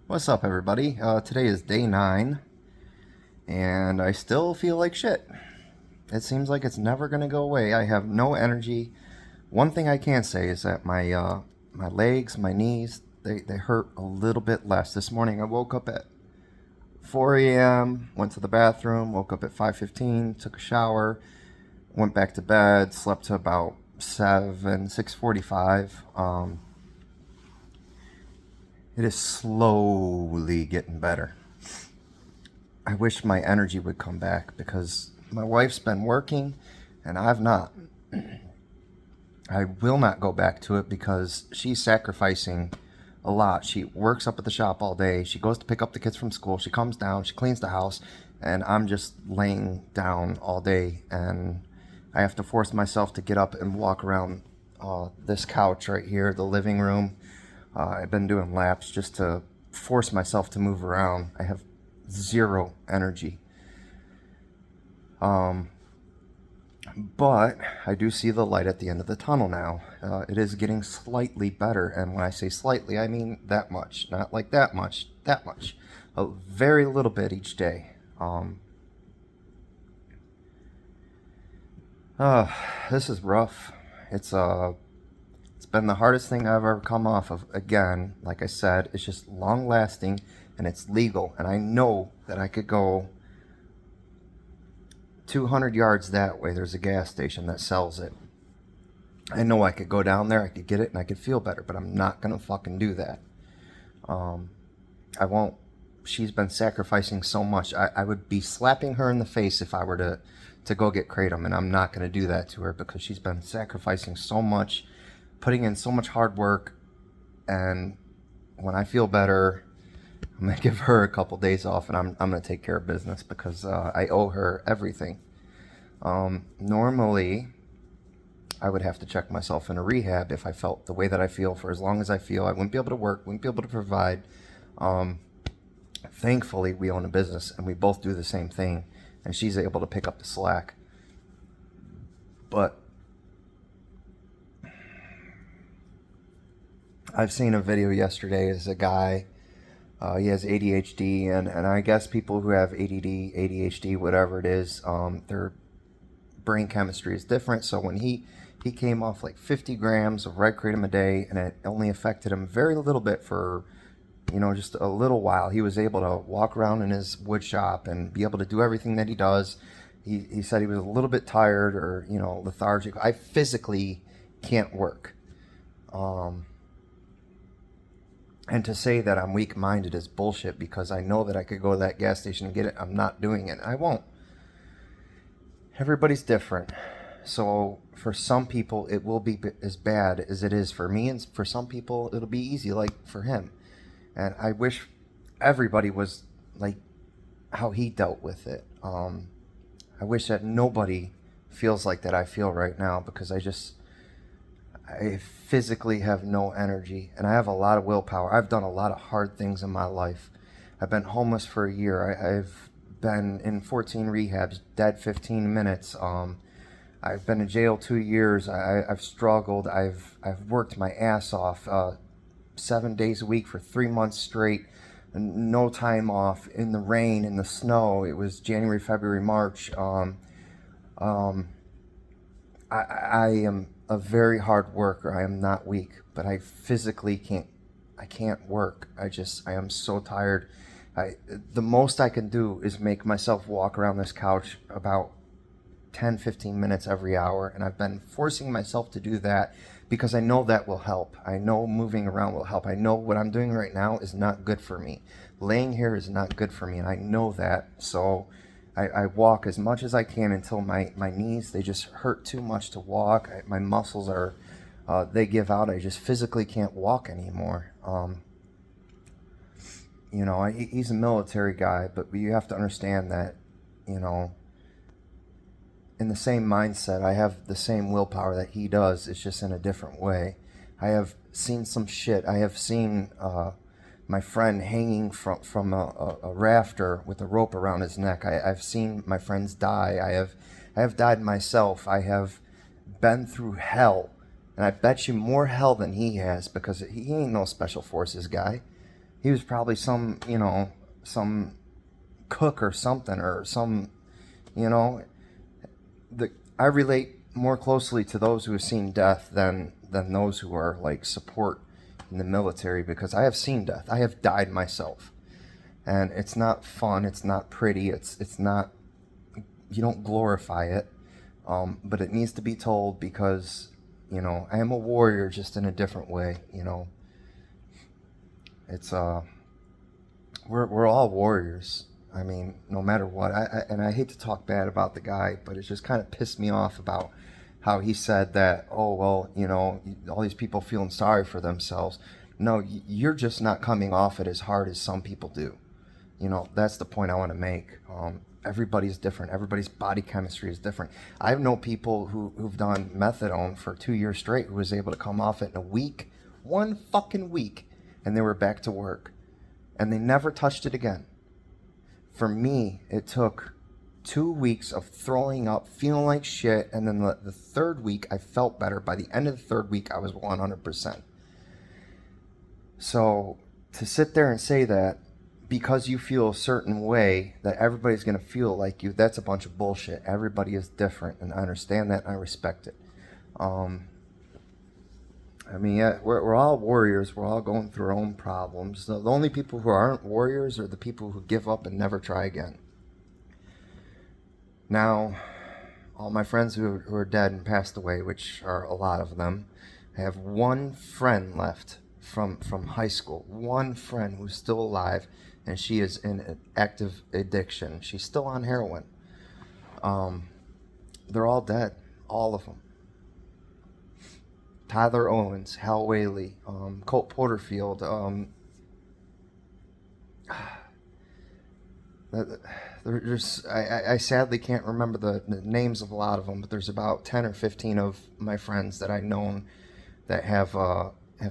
What's up, everybody? Today is day 9, and I still feel like shit. It seems like it's never gonna go away. I have no energy. One thing I can say is that my legs, my knees, they hurt a little bit less. This morning I woke up at 4 a.m., went to the bathroom, woke up at 5:15, took a shower, went back to bed, slept to about 6:45. It is slowly getting better. I wish my energy would come back because my wife's been working and I've not. I will not go back to it because she's sacrificing a lot. She works up at the shop all day. She goes to pick up the kids from school. She comes down, she cleans the house, and I'm just laying down all day. And I have to force myself to get up and walk around this couch right here, the living room. I've been doing laps just to force myself to move around. I have zero energy. But I do see the light at the end of the tunnel now. It is getting slightly better, and when I say slightly, I mean that much. Not like that much, that much. A very little bit each day. This is rough. It's been the hardest thing I've ever come off of. Again, like I said, it's just long lasting and it's legal, and I know that I could go 200 yards that way. There's a gas station that sells it. I know I could go down there, I could get it, and I could feel better, but I'm not gonna fucking do that. I won't. She's been sacrificing so much. I would be slapping her in the face if I were to go get kratom, and I'm not gonna do that to her because she's been sacrificing so much, putting in so much hard work, and when I feel better, I'm gonna give her a couple days off, and I'm gonna take care of business because I owe her everything. Normally, I would have to check myself in a rehab if I felt the way that I feel for as long as I feel. I wouldn't be able to work, wouldn't be able to provide. Thankfully, we own a business and we both do the same thing, and she's able to pick up the slack. But I've seen a video yesterday as a guy. He has ADHD, and I guess people who have ADD, ADHD, whatever it is, their brain chemistry is different. So when he came off like 50 grams of red kratom a day, and it only affected him very little bit for, just a little while. He was able to walk around in his wood shop and be able to do everything that he does. He said he was a little bit tired or, lethargic. I physically can't work. And to say that I'm weak-minded is bullshit because I know that I could go to that gas station and get it. I'm not doing it. I won't. Everybody's different. So for some people, it will be as bad as it is for me. And for some people, it'll be easy like for him. And I wish everybody was like how he dealt with it. I wish that nobody feels like that I feel right now because I physically have no energy, and I have a lot of willpower. I've done a lot of hard things in my life. I've been homeless for a year. I've been in 14 rehabs, dead 15 minutes. I've been in jail 2 years. I've struggled. I've worked my ass off 7 days a week for 3 months straight, and no time off, in the rain, in the snow. It was January, February, March. I am a very hard worker. I am not weak, but I physically can't. I can't work. I am so tired. The most I can do is make myself walk around this couch about 10, 15 minutes every hour, and I've been forcing myself to do that because I know that will help. I know moving around will help. I know what I'm doing right now is not good for me. Laying here is not good for me, and I know that. So I walk as much as I can until my knees, they just hurt too much to walk. My muscles are, they give out. I just physically can't walk anymore. He's a military guy, but you have to understand that, in the same mindset, I have the same willpower that he does. It's just in a different way. I have seen some shit. I have seen my friend hanging from a rafter with a rope around his neck. I've seen my friends die. I have died myself. I have been through hell, and I bet you more hell than he has because he ain't no special forces guy. he was probably some, some cook or something, or some, you know, the I relate more closely to those who have seen death than those who are like support in the military, because I have seen death. I have died myself, and it's not fun. It's not pretty. It's not. You don't glorify it, but it needs to be told, because I am a warrior, just in a different way. It's we're all warriors. I mean, no matter what. And I hate to talk bad about the guy, but it just kind of pissed me off about how he said that, oh well, all these people feeling sorry for themselves. No, you're just not coming off it as hard as some people do. That's the point I want to make. Everybody's different. Everybody's body chemistry is different. I know people who've done methadone for 2 years straight who was able to come off it in a week, 1 fucking week, and they were back to work, and they never touched it again. For me, it took 2 weeks of throwing up, feeling like shit, and then the third week I felt better. By the end of the third week, I was 100%. So to sit there and say that because you feel a certain way that everybody's going to feel like you, that's a bunch of bullshit. Everybody is different, and I understand that, and I respect it. I mean, yeah, we're all warriors. We're all going through our own problems. The only people who aren't warriors are the people who give up and never try again. Now, all my friends who are dead and passed away, which are a lot of them, I have one friend left from high school. One friend who's still alive, and she is in an active addiction. She's still on heroin. They're all dead, all of them. Tyler Owens, Hal Whaley, Colt Porterfield. I sadly can't remember the names of a lot of them, but there's about 10 or 15 of my friends that I've known that have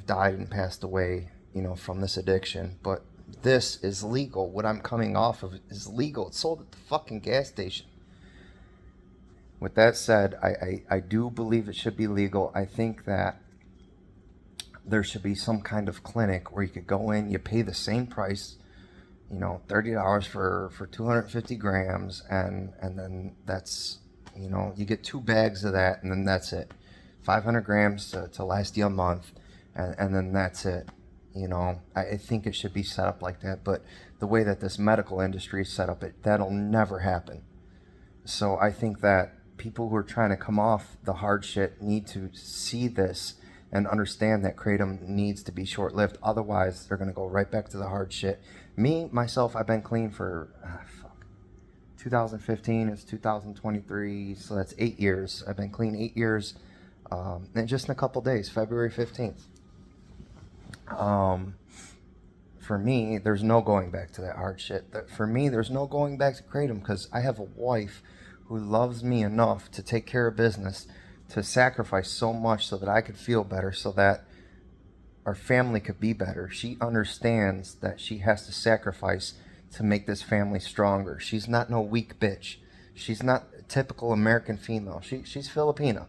died and passed away, from this addiction. But this is legal. What I'm coming off of is legal. It's sold at the fucking gas station. With that said, I do believe it should be legal. I think that there should be some kind of clinic where you could go in, you pay the same price, $30 for 250 grams, and then that's, you get 2 bags of that, and then that's it. 500 grams to last you a month, and then that's it. I think it should be set up like that, but the way that this medical industry is set up, that'll never happen. So I think that people who are trying to come off the hard shit need to see this and understand that kratom needs to be short-lived. Otherwise, they're going to go right back to the hard shit. Me, myself, I've been clean for 2015. It's 2023, so that's 8 years. I've been clean 8 years, and just in a couple days, February 15th. For me, there's no going back to that hard shit. For me, there's no going back to kratom, because I have a wife who loves me enough to take care of business, to sacrifice so much so that I could feel better, so that our family could be better. She understands that she has to sacrifice to make this family stronger. She's not no weak bitch. She's not a typical American female. She's Filipina.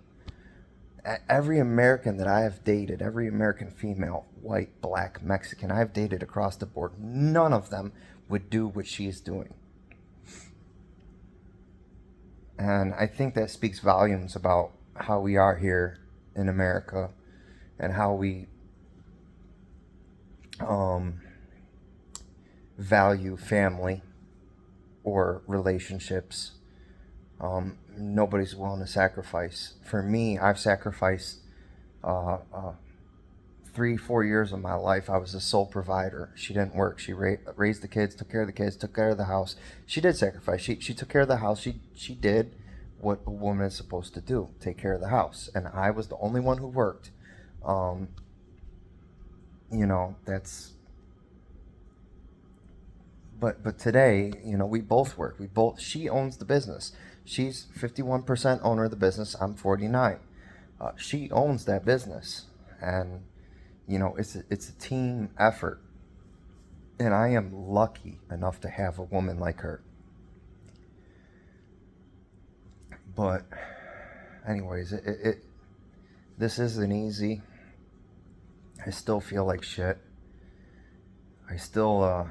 Every American that I have dated, every American female, white, black, Mexican, I've dated across the board, none of them would do what she's doing. And I think that speaks volumes about how we are here in America, and how we value family or relationships. Nobody's willing to sacrifice. For me, I've sacrificed 3-4 years of my life. I was the sole provider. She didn't work. She raised the kids, took care of the kids, took care of the house. She did sacrifice. She took care of the house. She did what a woman is supposed to do, take care of the house. And I was the only one who worked. That's... But today, we both work. She owns the business. She's 51% owner of the business. I'm 49. She owns that business, and it's a team effort. And I am lucky enough to have a woman like her. But anyways, this isn't easy. I still feel like shit. I still,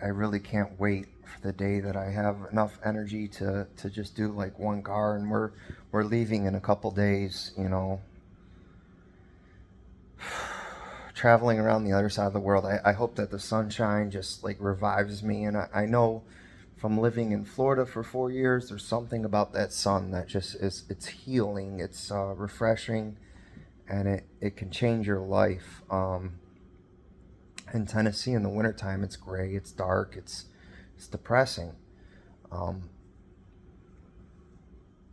I really can't wait for the day that I have enough energy to just do like one car, and we're leaving in a couple days, you know, traveling around the other side of the world. I hope that the sunshine just like revives me, and I know from living in Florida for 4 years, there's something about that sun that just is, it's healing, it's refreshing, and it can change your life. In Tennessee in the wintertime, it's gray, it's dark, it's depressing. Um,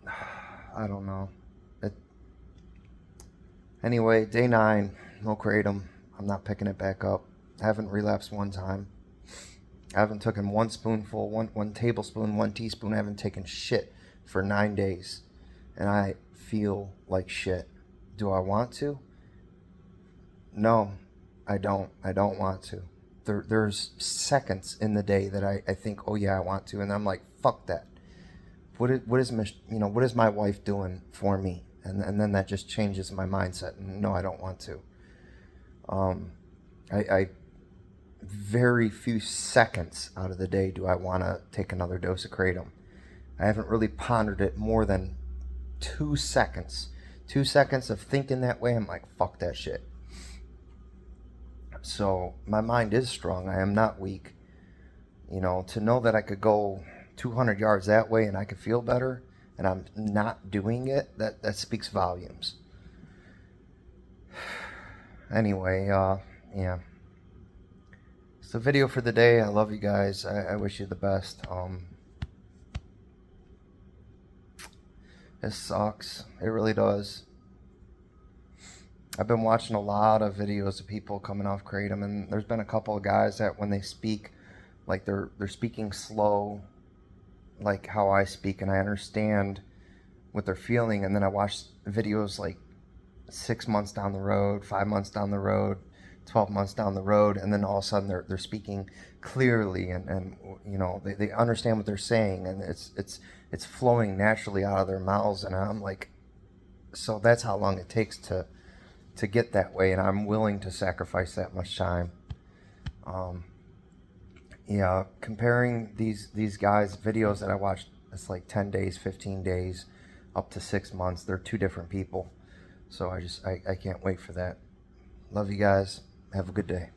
I don't know. It, anyway, day 9, no kratom. I'm not picking it back up. I haven't relapsed one time. I haven't taken one spoonful, one tablespoon, one teaspoon. I haven't taken shit for 9 days, and I feel like shit. Do I want to? No, I don't. I don't want to. There's seconds in the day that I think, oh yeah, I want to, and I'm like, fuck that. What is my wife doing for me? And then that just changes my mindset. And no, I don't want to. Um, I very few seconds out of the day do I want to take another dose of kratom. I haven't really pondered it more than 2 seconds. 2 seconds of thinking that way, I'm like, fuck that shit. So my mind is strong. I am not weak. You know, to know that I could go 200 yards that way and I could feel better, and I'm not doing it, that speaks volumes. Anyway, yeah. It's the video for the day. I love you guys. I wish you the best. It sucks. It really does. I've been watching a lot of videos of people coming off kratom, and there's been a couple of guys that when they speak, like they're speaking slow, like how I speak, and I understand what they're feeling. And then I watch videos like 6 months down the road, 5 months down the road, 12 months down the road, and then all of a sudden they're speaking clearly, and you know, they understand what they're saying, and it's flowing naturally out of their mouths. And I'm like, so that's how long it takes to get that way, and I'm willing to sacrifice that much time. Yeah, comparing these guys' videos that I watched, it's like 10 days, 15 days, up to 6 months. They're two different people. So I can't wait for that. Love you guys. Have a good day.